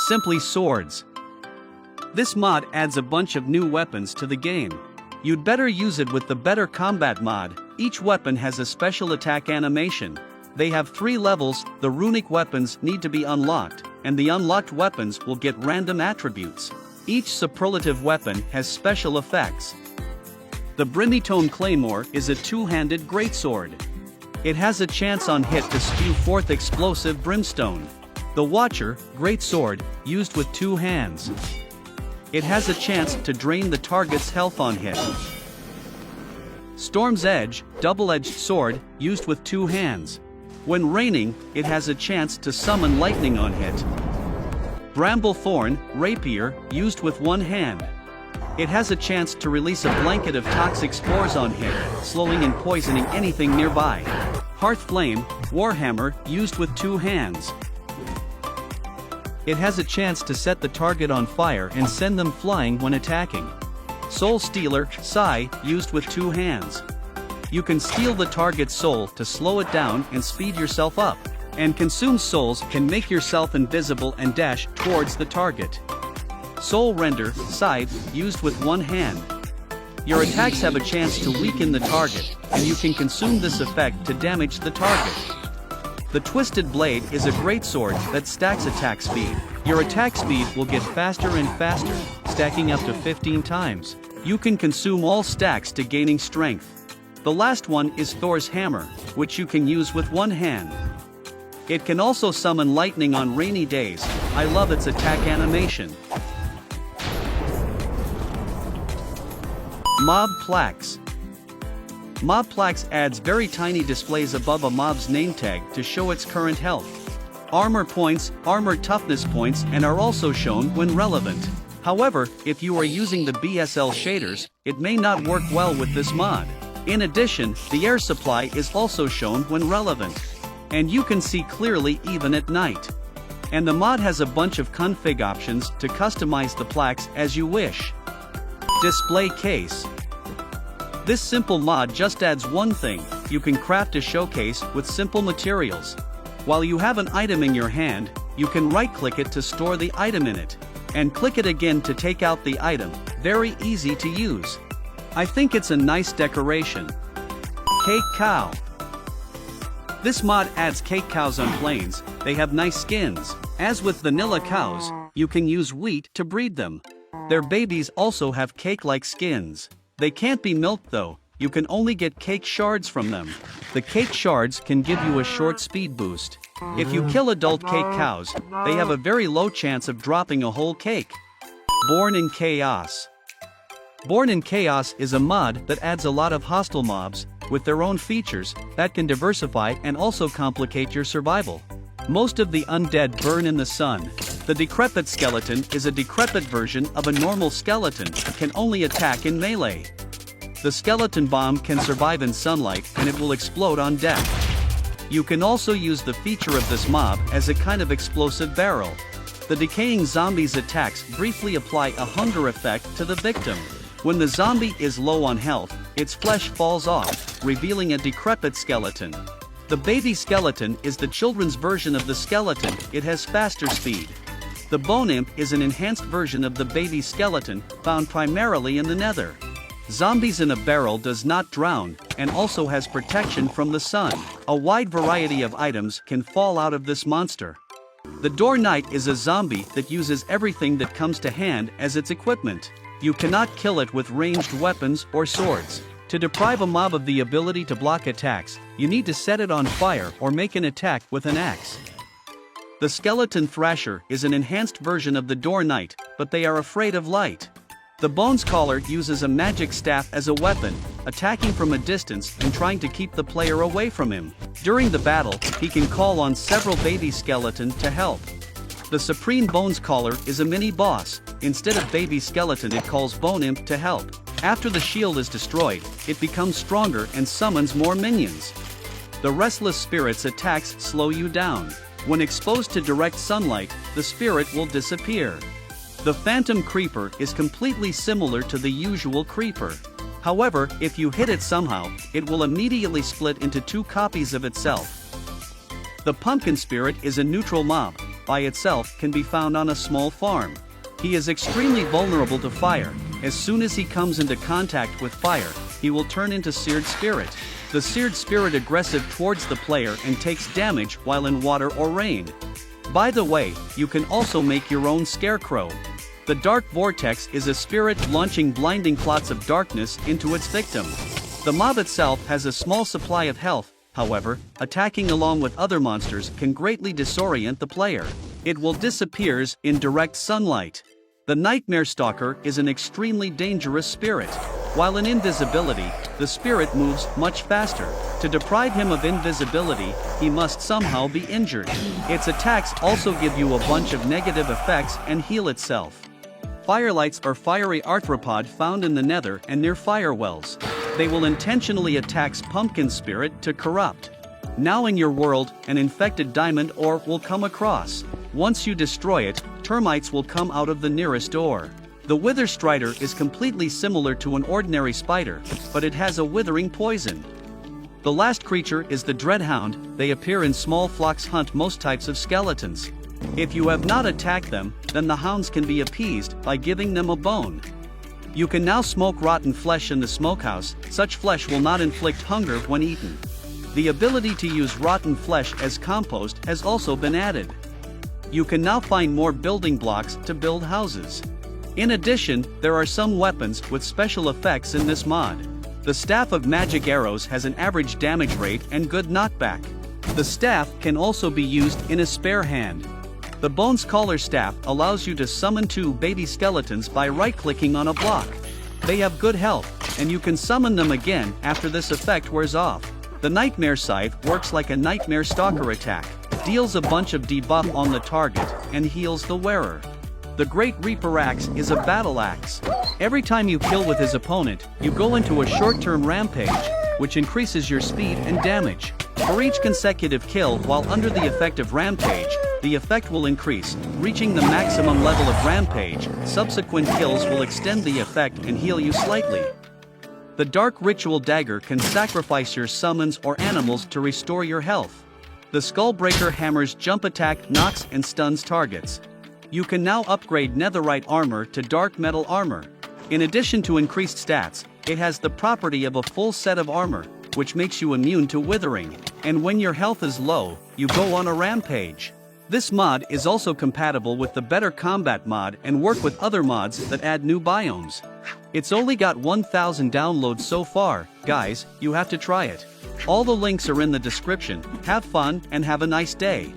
Simply Swords. This mod adds a bunch of new weapons to the game. You'd better use it with the Better Combat mod. Each weapon has a special attack animation. They have 3 levels. The runic weapons need to be unlocked, and the unlocked weapons will get random attributes. Each superlative weapon has special effects. The Brimstone Claymore is a 2-handed greatsword. It has a chance on hit to spew forth explosive brimstone. The Watcher, greatsword, used with 2 hands. It has a chance to drain the target's health on hit. Storm's Edge, double-edged sword, used with 2 hands. When raining, it has a chance to summon lightning on hit. Bramblethorn, rapier, used with 1 hand. It has a chance to release a blanket of toxic spores on hit, slowing and poisoning anything nearby. Hearthflame, warhammer, used with 2 hands. It has a chance to set the target on fire and send them flying when attacking. Soul Stealer, Sai, used with 2 hands. You can steal the target's soul to slow it down and speed yourself up. And consume souls can make yourself invisible and dash towards the target. Soul Render, Scythe, used with 1 hand. Your attacks have a chance to weaken the target, and you can consume this effect to damage the target. The Twisted Blade is a greatsword that stacks attack speed. Your attack speed will get faster and faster, stacking up to 15 times. You can consume all stacks to gaining strength. The last one is Thor's Hammer, which you can use with 1 hand. It can also summon lightning on rainy days. I love its attack animation. Mob Plaques. Mob Plaques adds very tiny displays above a mob's name tag to show its current health. Armor points, armor toughness points, and are also shown when relevant. However, if you are using the BSL shaders, it may not work well with this mod. In addition, the air supply is also shown when relevant. And you can see clearly even at night. And the mod has a bunch of config options to customize the plaques as you wish. Display Case. This simple mod just adds one thing: you can craft a showcase with simple materials. While you have an item in your hand, you can right-click it to store the item in it, and click it again to take out the item. Very easy to use. I think it's a nice decoration. Cake Cow. This mod adds cake cows on planes. They have nice skins. As with vanilla cows, you can use wheat to breed them. Their babies also have cake-like skins. They can't be milked though. You can only get cake shards from them. The cake shards can give you a short speed boost. If you kill adult cake cows, they have a very low chance of dropping a whole cake. Born in Chaos. Born in Chaos is a mod that adds a lot of hostile mobs, with their own features, that can diversify and also complicate your survival. Most of the undead burn in the sun. The Decrepit Skeleton is a decrepit version of a normal skeleton, can only attack in melee. The Skeleton Bomb can survive in sunlight and it will explode on death. You can also use the feature of this mob as a kind of explosive barrel. The Decaying Zombie's attacks briefly apply a hunger effect to the victim. When the zombie is low on health, its flesh falls off, revealing a decrepit skeleton. The Baby Skeleton is the children's version of the skeleton. It has faster speed. The Bone Imp is an enhanced version of the Baby Skeleton, found primarily in the Nether. Zombies in a Barrel does not drown, and also has protection from the sun. A wide variety of items can fall out of this monster. The Door Knight is a zombie that uses everything that comes to hand as its equipment. You cannot kill it with ranged weapons or swords. To deprive a mob of the ability to block attacks, you need to set it on fire or make an attack with an axe. The Skeleton Thrasher is an enhanced version of the Door Knight, but they are afraid of light. The Bones Caller uses a magic staff as a weapon, attacking from a distance and trying to keep the player away from him. During the battle, he can call on several baby skeleton to help. The Supreme Bones Caller is a mini-boss. Instead of Baby Skeleton, it calls Bone Imp to help. After the shield is destroyed, it becomes stronger and summons more minions. The Restless Spirit's attacks slow you down. When exposed to direct sunlight, the spirit will disappear. The Phantom Creeper is completely similar to the usual creeper. However, if you hit it somehow, it will immediately split into 2 copies of itself. The Pumpkin Spirit is a neutral mob. by itself can be found on a small farm. He is extremely vulnerable to fire. As soon as he comes into contact with fire, he will turn into Seared Spirit. The Seared Spirit aggressive towards the player and takes damage while in water or rain. By the way, you can also make your own Scarecrow. The Dark Vortex is a spirit launching blinding clots of darkness into its victim. The mob itself has a small supply of health, however, attacking along with other monsters can greatly disorient the player. It will disappear in direct sunlight. The Nightmare Stalker is an extremely dangerous spirit. While in invisibility, the spirit moves much faster. To deprive him of invisibility, he must somehow be injured. Its attacks also give you a bunch of negative effects and heal itself. Firelights are fiery arthropod found in the nether and near firewells. They will intentionally attack pumpkin spirit to corrupt. Now in your world, an infected diamond ore will come across. Once you destroy it, termites will come out of the nearest door. The Wither Strider is completely similar to an ordinary spider, but it has a withering poison. The last creature is the Dreadhound. They appear in small flocks, hunt most types of skeletons. If you have not attacked them, then the hounds can be appeased by giving them a bone. You can now smoke rotten flesh in the smokehouse. Such flesh will not inflict hunger when eaten. The ability to use rotten flesh as compost has also been added. You can now find more building blocks to build houses. In addition, there are some weapons with special effects in this mod. The Staff of Magic Arrows has an average damage rate and good knockback. The staff can also be used in a spare hand. The Bones Caller Staff allows you to summon 2 baby skeletons by right-clicking on a block. They have good health, and you can summon them again after this effect wears off. The Nightmare Scythe works like a Nightmare Stalker attack, deals a bunch of debuff on the target, and heals the wearer. The Great Reaper Axe is a battle axe. Every time you kill with his opponent, you go into a short-term rampage, which increases your speed and damage. For each consecutive kill while under the effect of Rampage, the effect will increase, reaching the maximum level of Rampage. Subsequent kills will extend the effect and heal you slightly. The Dark Ritual Dagger can sacrifice your summons or animals to restore your health. The Skullbreaker Hammer's jump attack knocks and stuns targets. You can now upgrade Netherite Armor to Dark Metal Armor. In addition to increased stats, it has the property of a full set of armor, which makes you immune to withering. And when your health is low, you go on a rampage. This mod is also compatible with the Better Combat mod and work with other mods that add new biomes. It's only got 1,000 downloads so far. Guys, you have to try it. All the links are in the description. Have fun and have a nice day.